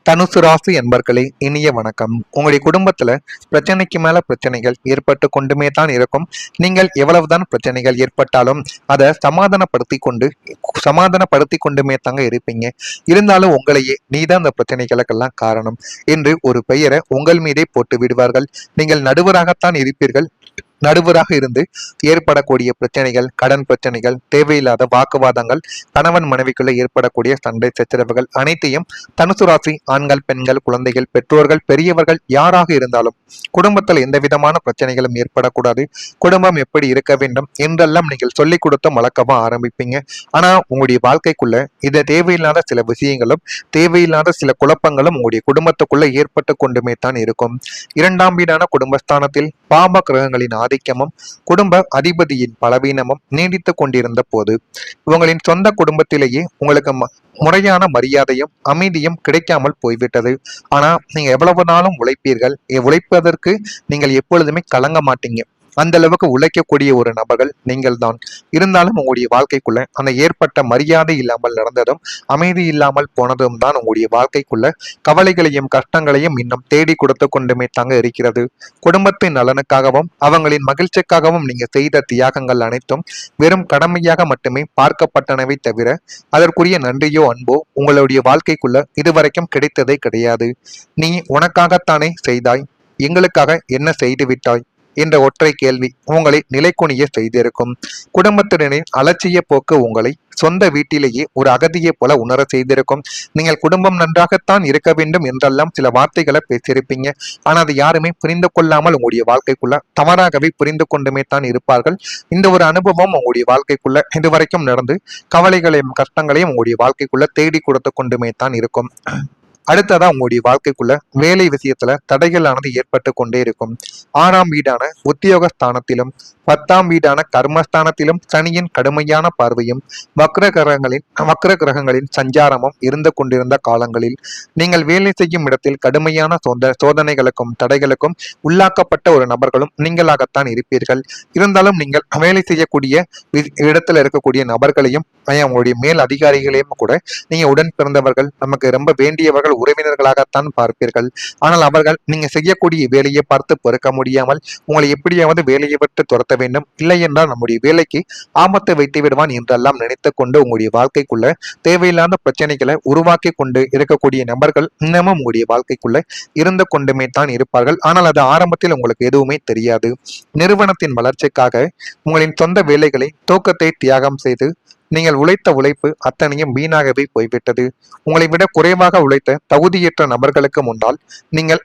தனுசு ராசி என்பர்களே, இனிய வணக்கம். உங்களுடைய குடும்பத்துல பிரச்சனைக்கு மேல பிரச்சனைகள் ஏற்பட்டு கொண்டுமே தான் இருக்கும். நீங்கள் எவ்வளவுதான் பிரச்சனைகள் ஏற்பட்டாலும் அதை சமாதானப்படுத்தி கொண்டுமே தாங்க இருப்பீங்க. இருந்தாலும் உங்களையே நீதான் அந்த பிரச்சனைகளுக்கெல்லாம் காரணம் என்று ஒரு பெயரை உங்கள் மீதே போட்டு விடுவார்கள். நீங்கள் நடுவராகத்தான் இருப்பீர்கள். நடுவராக இருந்து ஏற்படக்கூடிய பிரச்சனைகள், கடன் பிரச்சனைகள், தேவையில்லாத வாக்குவாதங்கள், கணவன் மனைவிக்குள்ள ஏற்படக்கூடிய சண்டை சச்சரவுகள் அனைத்தையும் தனுசு ராசி ஆண்கள், பெண்கள், குழந்தைகள், பெற்றோர்கள், பெரியவர்கள் யாராக இருந்தாலும் குடும்பத்தில் எந்த விதமான பிரச்சனைகளும் ஏற்படக்கூடாது, குடும்பம் எப்படி இருக்க வேண்டும் என்றெல்லாம் நீங்கள் சொல்லிக் கொடுத்து வளர்க்கவா ஆரம்பிப்பீங்க. ஆனா உங்களுடைய வாழ்க்கைக்குள்ள இது தேவையில்லாத சில விஷயங்களும் தேவையில்லாத சில குழப்பங்களும் உங்களுடைய குடும்பத்துக்குள்ள ஏற்பட்டு கொண்டுமே தான் இருக்கும். இரண்டாம் வீடான குடும்பஸ்தானத்தில் பாப கிரகங்களின் ஆதிக்கமும் குடும்ப அதிபதியின் பலவீனமும் நீடித்து கொண்டிருந்த போது உங்களின் சொந்த குடும்பத்திலேயே உங்களுக்கு முறையான மரியாதையும் அமைதியும் கிடைக்காமல் போய்விட்டது. ஆனா நீங்க எவ்வளவு நாளும் உழைப்பீர்கள், உழைப்பதற்கு நீங்கள் எப்பொழுதுமே கலங்க மாட்டீங்க. அந்த அளவுக்கு உழைக்கக்கூடிய ஒரு நபர்கள் நீங்கள் தான். இருந்தாலும் உங்களுடைய வாழ்க்கைக்குள்ள அந்த ஏற்பட்ட மரியாதை இல்லாமல் நடந்ததும் அமைதி இல்லாமல் போனதும் தான் உங்களுடைய வாழ்க்கைக்குள்ள கவலைகளையும் கஷ்டங்களையும் இன்னும் தேடி கொடுத்து கொண்டுமே தாங்க இருக்கிறது. குடும்பத்தின் நலனுக்காகவும் அவங்களின் மகிழ்ச்சிக்காகவும் நீங்க செய்த தியாகங்கள் அனைத்தும் வெறும் கடமையாக மட்டுமே பார்க்கப்பட்டனவை தவிர அதற்குரிய நன்றியோ அன்போ உங்களுடைய வாழ்க்கைக்குள்ள இதுவரைக்கும் கிடைத்ததே கிடையாது. நீ உனக்காகத்தானே செய்தாய், எங்களுக்காக என்ன செய்து விட்டாய் என்ற ஒற்றை கேள்வி உங்களை நிலைக்குனிய செய்திருக்கும். குடும்பத்தினரின் அலட்சிய போக்கு உங்களை சொந்த வீட்டிலேயே ஒரு அகதியை போல உணர செய்திருக்கும். நீங்கள் குடும்பம் நன்றாகத்தான் இருக்க வேண்டும் என்றெல்லாம் சில வார்த்தைகளை பேசியிருப்பீங்க. ஆனால் அதை யாருமே புரிந்து கொள்ளாமல் உங்களுடைய வாழ்க்கைக்குள்ள தவறாகவே புரிந்து கொண்டுமே தான் இருப்பார்கள். இந்த ஒரு அனுபவம் உங்களுடைய வாழ்க்கைக்குள்ள இதுவரைக்கும் நடந்து கவலைகளையும் கஷ்டங்களையும் உங்களுடைய வாழ்க்கைக்குள்ள தேடி கொடுத்து கொண்டுமே தான் இருக்கும். அடுத்ததா உங்களுடைய வாழ்க்கைக்குள்ள வேலை விஷயத்துல தடைகளானது ஏற்பட்டு கொண்டே இருக்கும். 6ஆம் வீடான உத்தியோக ஸ்தானத்திலும் 10ஆம் வீடான கர்மஸ்தானத்திலும் சனியின் கடுமையான பார்வையும் வக்ர கிரகங்களின் சஞ்சாரமும் இருந்து கொண்டிருந்த காலங்களில் நீங்கள் வேலை செய்யும் இடத்தில் கடுமையான சோதனைகளுக்கும் தடைகளுக்கும் உள்ளாக்கப்பட்ட ஒரு நபர்களும் நீங்களாகத்தான் இருப்பீர்கள். இருந்தாலும் நீங்கள் வேலை செய்யக்கூடிய இடத்துல இருக்கக்கூடிய நபர்களையும் உங்களுடைய மேல் அதிகாரிகளையும் கூட நீங்க உடன் பிறந்தவர்கள், நமக்கு ரொம்ப வேண்டியவர்கள், உறவினர்களாகத்தான் பார்ப்பீர்கள். ஆனால் அவர்கள் நீங்க செய்யக்கூடிய வேலையை பார்த்து பொறுக்க முடியாமல் உங்களை எப்படியாவது வேலையை விட்டு துரத்த வேண்டும், இல்லை என்றால் நம்முடைய வேலைக்கு ஆபத்தை வைத்து விடுவான் என்றெல்லாம் நினைத்து கொண்டு உங்களுடைய வாழ்க்கைக்குள்ள தேவையில்லாத பிரச்சனைகளை உருவாக்கி கொண்டு இருக்கக்கூடிய நபர்கள் இன்னமும் உங்களுடைய வாழ்க்கைக்குள்ள இருந்து கொண்டுமே தான் இருப்பார்கள். ஆனால் அது ஆரம்பத்தில் உங்களுக்கு எதுவுமே தெரியாது. நிறுவனத்தின் வளர்ச்சிக்காக உங்களின் சொந்த வேலைகளை தூக்கத்தை தியாகம் செய்து நீங்கள் உழைத்த உழைப்பு அத்தனையும் வீணாகவே போய்விட்டது. உங்களை விட குறைவாக உழைத்த தகுதியற்ற நபர்களுக்கு முன்னால் நீங்கள்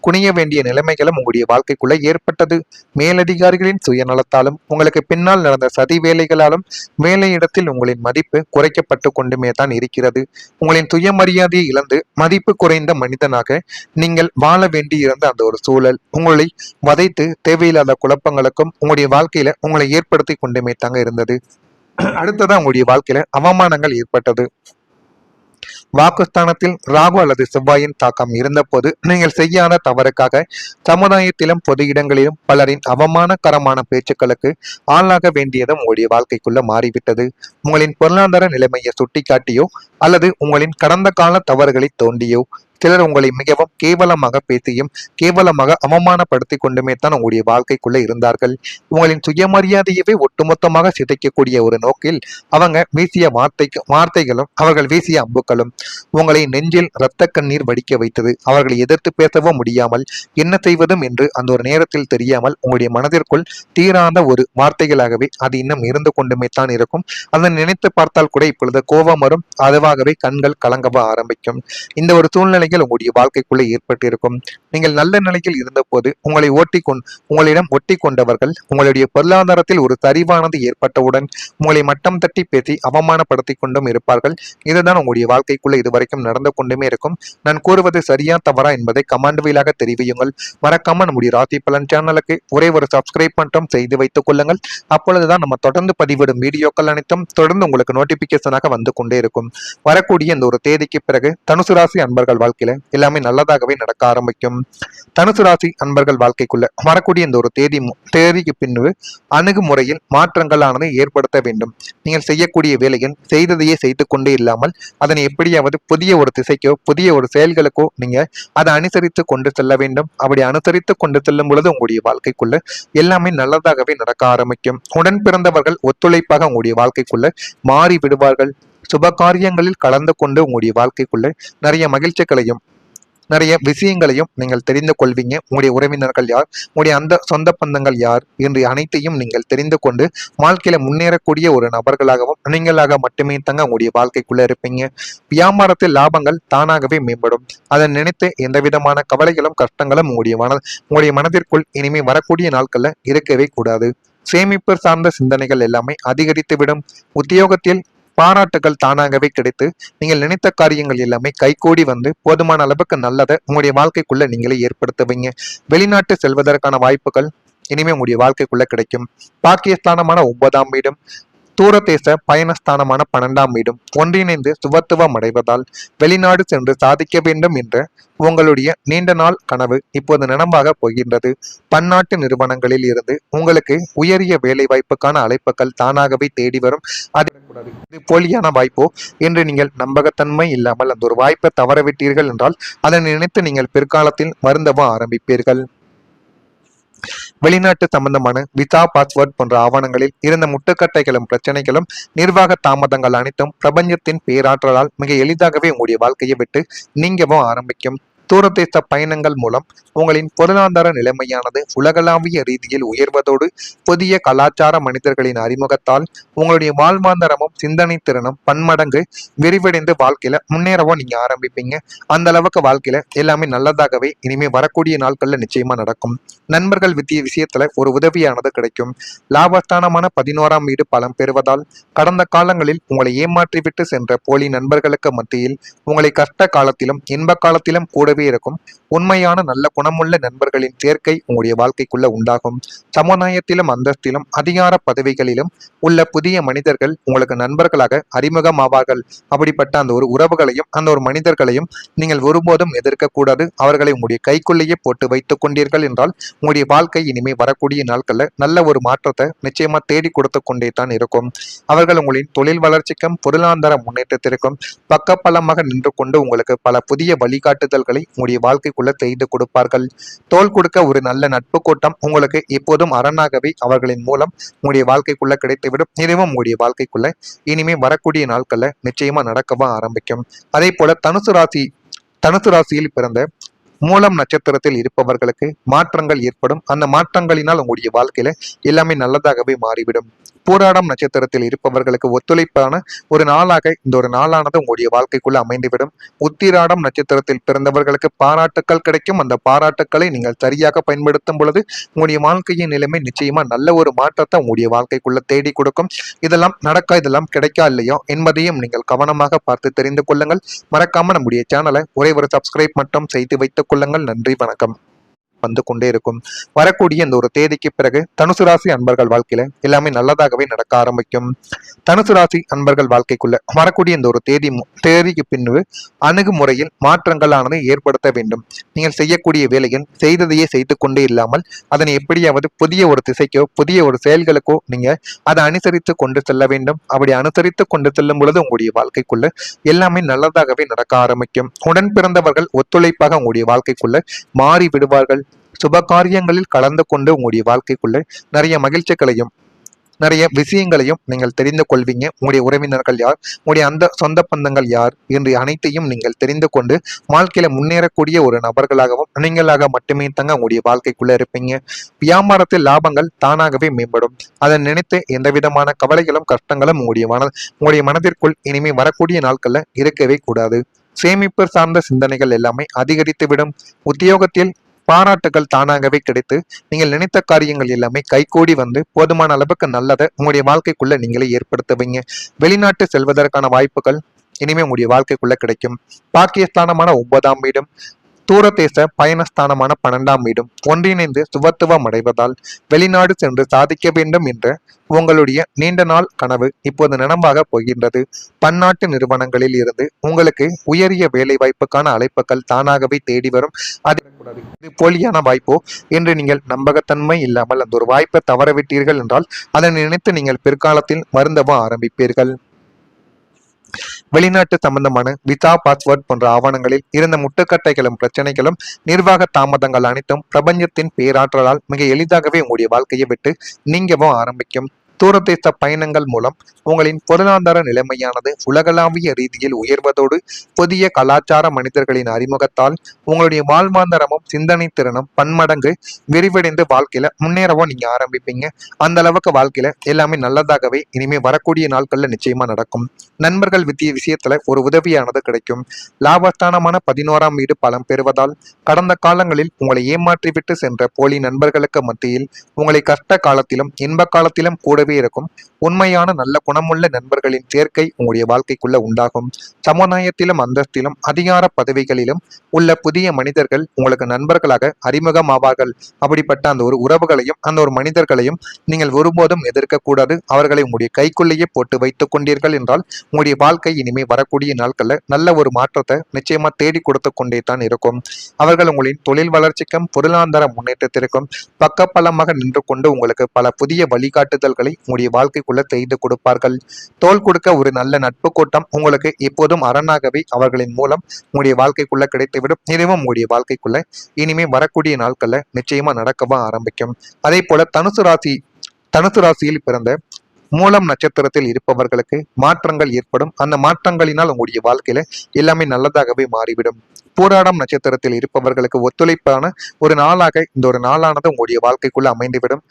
குனிய வேண்டிய நிலைமைகளும் உங்களுடைய வாழ்க்கைக்குள்ள ஏற்பட்டது. மேலதிகாரிகளின் சுயநலத்தாலும் உங்களுக்கு பின்னால் நடந்த சதி வேலைகளாலும் வேலையிடத்தில் உங்களின் மதிப்பு குறைக்கப்பட்டு கொண்டுமே தான் இருக்கிறது. உங்களின் சுயமரியாதையை இழந்து மதிப்பு குறைந்த மனிதனாக நீங்கள் வாழ வேண்டி இருந்த அந்த ஒரு சூழல் உங்களை வதைத்து தேவையில்லாத குழப்பங்களுக்கும் உங்களுடைய வாழ்க்கையில உங்களை ஏற்படுத்தி கொண்டுமே தாங்க இருந்தது. அடுத்ததான் உங்களுடைய வாழ்க்கையில அவமானங்கள் ஏற்பட்டது. வாக்குஸ்தானத்தில் ராகு அல்லது செவ்வாயின் தாக்கம் இருந்தபோது நீங்கள் செய்யாத தவறுக்காக சமுதாயத்திலும் பொது இடங்களிலும் பலரின் அவமானகரமான பேச்சுக்களுக்கு ஆளாக வேண்டியதும் உங்களுடைய வாழ்க்கைக்குள்ள மாறிவிட்டது. உங்களின் பொருளாதார நிலைமையை சுட்டிக்காட்டியோ அல்லது உங்களின் கடந்த கால தவறுகளை தோண்டியோ சிலர் உங்களை மிகவும் கேவலமாக பேசியும் கேவலமாக அவமானப்படுத்தி கொண்டுமே தான் உங்களுடைய வாழ்க்கைக்குள்ள இருந்தார்கள். உங்களின் சுயமரியாதையவே ஒட்டுமொத்தமாக சிதைக்கக்கூடிய ஒரு நோக்கில் அவங்க வீசிய வார்த்தைகளும் அவர்கள் வீசிய அம்புகளும் உங்களை நெஞ்சில் இரத்த கண்ணீர் வடிக்க வைத்தது. அவர்களை எதிர்த்து பேசவும் முடியாமல் என்ன செய்வதும் என்று அந்த ஒரு நேரத்தில் தெரியாமல் உங்களுடைய மனதிற்குள் தீராத ஒரு வார்த்தைகளாகவே அது இன்னும் இருந்து கொண்டுமே தான் இருக்கும். அதை நினைத்து பார்த்தால் கூட இப்பொழுது கோபம் வரும், அதுவாகவே கண்கள் கலங்கவ ஆரம்பிக்கும். இந்த ஒரு சூழ்நிலை உங்களுடைய வாழ்க்கைக்குள்ளே ஏற்பட்டிருக்கும். நீங்கள் நல்ல நிலையில் இருந்த போது உங்களிடம் ஒட்டி கொண்டவர்கள் உங்களுடைய பொருளாதாரத்தில் ஒரு சரிவானது ஏற்பட்டவுடன் உங்களை மட்டம் தட்டி பேசி அவமானப்படுத்தி கொண்டும் இருப்பார்கள். இதுதான் உங்களுடைய வாழ்க்கைக்குள்ள இதுவரைக்கும் நடந்து கொண்டுமே இருக்கும். நான் கூறுவது சரியா தவறா என்பதை கமெண்ட் வாயிலாக தெரிவியுங்கள். மறக்காம நம்முடைய ராசி பலன் சேனலுக்கு ஒரே ஒரு சப்ஸ்கிரைப் மட்டும் செய்து வைத்துக் கொள்ளுங்கள். அப்பொழுதுதான் நம்ம தொடர்ந்து பதிவிடும் வீடியோக்கள் அனைத்தும் தொடர்ந்து உங்களுக்கு நோட்டிபிகேஷனாக வந்து கொண்டே இருக்கும். வரக்கூடிய இந்த ஒரு தேதிக்கு பிறகு தனுசு ராசி அன்பர்கள் வாழ்க்கையில எல்லாமே நல்லதாகவே நடக்க ஆரம்பிக்கும். தனுசு ராசி அன்பர்கள் வாழ்க்கைக்குள்ள வரக்கூடிய இந்த ஒரு தேதிக்கு பின்பு அணுகுமுறையில் மாற்றங்களானது ஏற்படுத்த வேண்டும். நீங்கள் செய்யக்கூடிய வேலைகள் செய்ததையே செய்து கொண்டே இல்லாமல் அதனை எப்படியாவது புதிய ஒரு திசைக்கோ புதிய ஒரு செயல்களுக்கோ நீங்க அதை அனுசரித்து கொண்டு செல்ல வேண்டும். அப்படி அனுசரித்து கொண்டு செல்லும் பொழுது உங்களுடைய வாழ்க்கைக்குள்ள எல்லாமே நல்லதாகவே நடக்க ஆரம்பிக்கும். உடன் பிறந்தவர்கள் ஒத்துழைப்பாக உங்களுடைய வாழ்க்கைக்குள்ள மாறி விடுவார்கள். சுப காரியங்களில் கலந்து கொண்டு உங்களுடைய வாழ்க்கைக்குள்ள நிறைய மகிழ்ச்சிகளையும் நிறைய விஷயங்களையும் நீங்கள் தெரிந்து கொள்வீங்க. உங்களுடைய உறவினர்கள் யார், உங்களுடைய அந்த சொந்த பந்தங்கள் யார் என்று அனைத்தையும் நீங்கள் தெரிந்து கொண்டு வாழ்க்கையில முன்னேறக்கூடிய ஒரு நபர்களாகவும் நீங்களாக மட்டுமே தங்க உங்களுடைய வாழ்க்கைக்குள்ள இருப்பீங்க. வியாபாரத்தில் லாபங்கள் தானாகவே மேம்படும். அதை நினைத்து எந்த விதமான கவலைகளும் கஷ்டங்களும் உங்களுடைய மனதிற்குள் இனிமே வரக்கூடிய நாட்கள்ல இருக்கவே கூடாது. சேமிப்பு சார்ந்த சிந்தனைகள் எல்லாமே அதிகரித்துவிடும். உத்தியோகத்தில் பாராட்டுகள் தானாகவே கிடைத்து நீங்கள் நினைத்த காரியங்கள் எல்லாமே கைகூடி வந்து போதுமான அளவுக்கு நல்லதை உங்களுடைய வாழ்க்கைக்குள்ள நீங்களே ஏற்படுத்துவீங்க. வெளிநாட்டு செல்வதற்கான வாய்ப்புகள் இனிமே உங்களுடைய வாழ்க்கைக்குள்ள கிடைக்கும். பாக்கியஸ்தானமான 9ஆம் வீடும் தூரதேச பயணஸ்தானமான 12ஆம் வீடும் ஒன்றிணைந்து சுபத்துவம் அடைவதால் வெளிநாடு சென்று சாதிக்க வேண்டும் என்ற உங்களுடைய நீண்ட நாள் கனவு இப்போது நனவாக போகின்றது. பன்னாட்டு நிறுவனங்களில் இருந்து உங்களுக்கு உயரிய வேலை வாய்ப்புக்கான அழைப்புகள் தானாகவே தேடி வரும். இது போலியான வாய்ப்போ என்று நீங்கள் நம்பகத்தன்மை இல்லாமல் அந்த ஒரு வாய்ப்பை தவறவிட்டீர்கள் என்றால் அதனை நினைத்து நீங்கள் பிற்காலத்தில் வருந்தவ ஆரம்பிப்பீர்கள். வெளிநாட்டு சம்பந்தமான விசா பாஸ்வேர்ட் போன்ற ஆவணங்களில் இருந்த முட்டுக்கட்டைகளும் பிரச்சனைகளும் நிர்வாக தாமதங்கள் அனைத்தும் பிரபஞ்சத்தின் பேராற்றலால் மிக எளிதாகவே உங்களுடைய வாழ்க்கையை விட்டு நீங்கவும் ஆரம்பிக்கும். தூரதேச பயணங்கள் மூலம் உங்களின் பொருளாதார நிலைமையானது உலகளாவிய ரீதியில் உயர்வதோடு புதிய கலாச்சார மனிதர்களின் அறிமுகத்தால் உங்களுடைய வாழ்வாதாரமும் சிந்தனை திறனும் பன்மடங்கு விரிவடைந்து வாழ்க்கையில முன்னேறவும் நீங்க ஆரம்பிப்பீங்க. அந்த அளவுக்கு வாழ்க்கையில எல்லாமே நல்லதாகவே இனிமே வரக்கூடிய நாட்கள்ல நிச்சயமா நடக்கும். நண்பர்கள் விஷயத்துல ஒரு உதவியானது கிடைக்கும். லாபஸ்தானமான 11ஆம் வீடு பலம் பெறுவதால் கடந்த காலங்களில் உங்களை ஏமாற்றிவிட்டு சென்ற போலி நண்பர்களுக்கு மத்தியில் உங்களை கஷ்ட காலத்திலும் இன்ப காலத்திலும் கூடவே இருக்கும் உண்மையான நல்ல குணமுள்ள நண்பர்களின் சேர்க்கை உங்களுடைய வாழ்க்கைக்குள்ள உண்டாகும். சமுதாயத்திலும் அந்தஸ்திலும் அதிகார பதவிகளிலும் உள்ள புதிய மனிதர்கள் உங்களுக்கு நண்பர்களாக அறிமுகமாவார்கள். அப்படிப்பட்ட அந்த ஒரு உறவுகளையும் அந்த ஒரு மனிதர்களையும் நீங்கள் ஒருபோதும் எதிர்க்க கூடாது. அவர்களை உங்களுடைய கைக்குள்ளேயே போட்டு வைத்துக் கொண்டீர்கள் என்றால் உங்களுடைய வாழ்க்கை இனிமே வரக்கூடிய நாட்கள்ல நல்ல ஒரு மாற்றத்தை நிச்சயமா தேடி கொடுத்து கொண்டே தான் இருக்கும். அவர்கள் உங்களின் தொழில் வளர்ச்சிக்கும் பொருளாதார முன்னேற்றத்திற்கும் பக்கப்பலமாக நின்று கொண்டு உங்களுக்கு பல புதிய வழிகாட்டுதல்களை உங்களுடைய வாழ்க்கைக்குள்ள செய்து கொடுப்பார்கள். தோல் கொடுக்க ஒரு நல்ல நட்பு கூட்டம் உங்களுக்கு எப்போதும் அரணாகவே அவர்களின் மூலம் உங்களுடைய வாழ்க்கைக்குள்ள கிடைத்துவிடும். இதுவும் உங்களுடைய வாழ்க்கைக்குள்ள இனிமே வரக்கூடிய நாட்கள்ல நிச்சயமா நடக்கவா ஆரம்பிக்கும். அதே போல தனுசு ராசியில் பிறந்த மூலம் நட்சத்திரத்தில் இருப்பவர்களுக்கு மாற்றங்கள் ஏற்படும். அந்த மாற்றங்களினால் உங்களுடைய வாழ்க்கையில எல்லாமே நல்லதாகவே மாறிவிடும். பூராடம் நட்சத்திரத்தில் இருப்பவர்களுக்கு ஒத்துழைப்பான ஒரு நாளாக இந்த ஒரு நாளானது உங்களுடைய வாழ்க்கைக்குள்ள அமைந்துவிடும். உத்திராடம் நட்சத்திரத்தில் பிறந்தவர்களுக்கு பாராட்டுக்கள் கிடைக்கும். அந்த பாராட்டுக்களை நீங்கள் சரியாக பயன்படுத்தும் பொழுது உங்களுடைய வாழ்க்கையின் நிலைமை நிச்சயமா நல்ல ஒரு மாற்றத்தை உங்களுடைய வாழ்க்கைக்குள்ள தேடி கொடுக்கும். இதெல்லாம் இதெல்லாம் கிடைக்கா இல்லையோ என்பதையும் நீங்கள் கவனமாக பார்த்து தெரிந்து கொள்ளுங்கள். மறக்காம நம்முடைய சேனலை ஒரே ஒரு சப்ஸ்கிரைப் மட்டும் செய்து வைத்துக் கொள்ளுங்கள். நன்றி, வணக்கம். வந்து கொண்டே இருக்கும். வரக்கூடிய இந்த ஒரு தேதிக்கு பிறகு தனுசு ராசி அன்பர்கள் வாழ்க்கையில எல்லாமே நல்லதாகவே நடக்க ஆரம்பிக்கும். தனுசு ராசி அன்பர்கள் வாழ்க்கைக்குள்ள வரக்கூடிய இந்த ஒரு தேதிக்கு பின்பு அணுகுமுறையில் மாற்றங்களானது ஏற்படுத்த வேண்டும். நீங்கள் செய்யக்கூடிய வேலைகள் செய்ததையே செய்து கொண்டே இல்லாமல் அதனை எப்படியாவது புதிய ஒரு திசைக்கோ புதிய ஒரு செயல்களுக்கோ நீங்க அதை அனுசரித்து கொண்டு செல்ல வேண்டும். அப்படி அனுசரித்து கொண்டு செல்லும் பொழுது உங்களுடைய வாழ்க்கைக்குள்ள எல்லாமே நல்லதாகவே நடக்க ஆரம்பிக்கும். உடன் பிறந்தவர்கள் ஒத்துழைப்பாக உங்களுடைய வாழ்க்கைக்குள்ள மாறி விடுவார்கள். சுப காரியங்களில் கலந்து கொண்டு உங்களுடைய வாழ்க்கைக்குள்ள நிறைய மகிழ்ச்சிகளையும் நிறைய விஷயங்களையும் நீங்கள் தெரிந்து கொள்வீங்க. உங்களுடைய உறவினர்கள் யார், உங்களுடைய அந்த சொந்த பந்தங்கள் யார் என்று அனைத்தையும் நீங்கள் தெரிந்து கொண்டு வாழ்க்கையில முன்னேறக்கூடிய ஒரு நபர்களாகவும் நீங்களாக மட்டுமே தங்க உங்களுடைய வாழ்க்கைக்குள்ள இருப்பீங்க. வியாபாரத்தில் லாபங்கள் தானாகவே மேம்படும். அதை நினைத்து எந்த விதமான கவலைகளும் கஷ்டங்களும் உங்களுடைய மனதிற்குள் இனிமே வரக்கூடிய நாட்கள்ல இருக்கவே கூடாது. சேமிப்பு சார்ந்த சிந்தனைகள் எல்லாமே அதிகரித்துவிடும். உத்தியோகத்தில் பாராட்டுகள் தானாகவே கிடைத்து நீங்கள் நினைத்த காரியங்கள் எல்லாமே கைகூடி வந்து போதுமான அளவுக்கு நல்லதை உங்களுடைய வாழ்க்கைக்குள்ள நீங்களே ஏற்படுத்துவீங்க. வெளிநாட்டு செல்வதற்கான வாய்ப்புகள் இனிமே உங்களுடைய வாழ்க்கைக்குள்ள கிடைக்கும். பாக்கியஸ்தானமான 9ஆம் வீடும் தூரதேச பயணஸ்தானமான 12ஆம் வீடும் ஒன்றிணைந்து சுபத்துவம் அடைவதால் வெளிநாடு சென்று சாதிக்க வேண்டும் என்ற உங்களுடைய நீண்ட நாள் கனவு இப்போது நனவாக போகின்றது. பன்னாட்டு நிறுவனங்களில் இருந்து உங்களுக்கு உயரிய வேலை வாய்ப்புக்கான அழைப்புகள் தானாகவே தேடி வரும். இது போலியான வாய்ப்போ என்று நீங்கள் நம்பகத்தன்மை இல்லாமல் அந்த ஒரு வாய்ப்பை தவறவிட்டீர்கள் என்றால் அதனை நினைத்து நீங்கள் பிற்காலத்தில் வருந்தவும் ஆரம்பிப்பீர்கள். வெளிநாட்டு சம்பந்தமான விசா, பாஸ்போர்ட் போன்ற ஆவணங்களில் இருந்த முட்டுக்கட்டைகளும் பிரச்சனைகளும் நிர்வாக தாமதங்கள் அனைத்தும் பிரபஞ்சத்தின் பேராற்றலால் மிக எளிதாகவே உங்களுடைய வாழ்க்கையை விட்டு நீங்கவும் ஆரம்பிக்கும். தூரதேச பயணங்கள் மூலம் உங்களின் பொருளாதார நிலைமையானது உலகளாவிய ரீதியில் உயர்வதோடு புதிய கலாச்சார மனிதர்களின் அறிமுகத்தால் உங்களுடைய வாழ்வாதாரமும் சிந்தனை திறனும் பன்மடங்கு விரிவடைந்து வாழ்க்கையில முன்னேறவும் நீங்க ஆரம்பிப்பீங்க. அந்த அளவுக்கு வாழ்க்கையில எல்லாமே நல்லதாகவே இனிமே வரக்கூடிய நாட்கள்ல நிச்சயமா நடக்கும். நண்பர்கள் விஷயத்துல ஒரு உதவியானது கிடைக்கும். லாபஸ்தானமான 11ஆம் வீடு பலம் பெறுவதால் கடந்த காலங்களில் உங்களை ஏமாற்றிவிட்டு சென்ற போலி நண்பர்களுக்கு மத்தியில் உங்களை கஷ்ட காலத்திலும் இன்ப காலத்திலும் கூடவே இருக்கும் உண்மையான நல்ல குணமுள்ள நண்பர்களின் சேர்க்கை உங்களுடைய வாழ்க்கைக்குள்ள உண்டாகும். சமுதாயத்திலும் அந்தஸ்திலும் அதிகார பதவிகளிலும் உள்ள புதிய மனிதர்கள் உங்களுக்கு நண்பர்களாக அறிமுகமாவார்கள். அப்படிப்பட்ட அந்த ஒரு உறவுகளையும் அந்த ஒரு மனிதர்களையும் நீங்கள் ஒருபோதும் எதிர்க்க கூடாது. அவர்களை உங்களுடைய கைக்குள்ளேயே போட்டு வைத்துக் கொண்டீர்கள் என்றால் உங்களுடைய வாழ்க்கை இனிமே வரக்கூடிய நாட்கள்ல நல்ல ஒரு மாற்றத்தை நிச்சயமா தேடி கொடுத்து கொண்டே தான் இருக்கும். அவர்கள் உங்களின் தொழில் வளர்ச்சிக்கும் பொருளாதார முன்னேற்றத்திற்கும் பக்கப்பலமாக நின்று கொண்டு உங்களுக்கு பல புதிய வழிகாட்டுதல்களை உங்களுடைய வாழ்க்கைக்குள்ள செய்து கொடுப்பார்கள். தோள் கொடுக்க ஒரு நல்ல நட்பு கூட்டம் உங்களுக்கு எப்போதும் அரணாகவே அவர்களின் மூலம் உங்களுடைய வாழ்க்கைக்குள்ள கிடைத்துவிடும். இதுவும் உங்களுடைய வாழ்க்கைக்குள்ள இனிமே வரக்கூடிய நாட்கள்ல நிச்சயமா நடக்கவா ஆரம்பிக்கும். அதே போல தனுசு ராசியில் பிறந்த மூலம் நட்சத்திரத்தில் இருப்பவர்களுக்கு மாற்றங்கள் ஏற்படும். அந்த மாற்றங்களினால் உங்களுடைய வாழ்க்கையில எல்லாமே நல்லதாகவே மாறிவிடும். பூராடம் நட்சத்திரத்தில் இருப்பவர்களுக்கு ஒத்துழைப்பான ஒரு நாளாக இந்த ஒரு நாளானது உங்களுடைய வாழ்க்கைக்குள்ள அமைந்துவிடும்.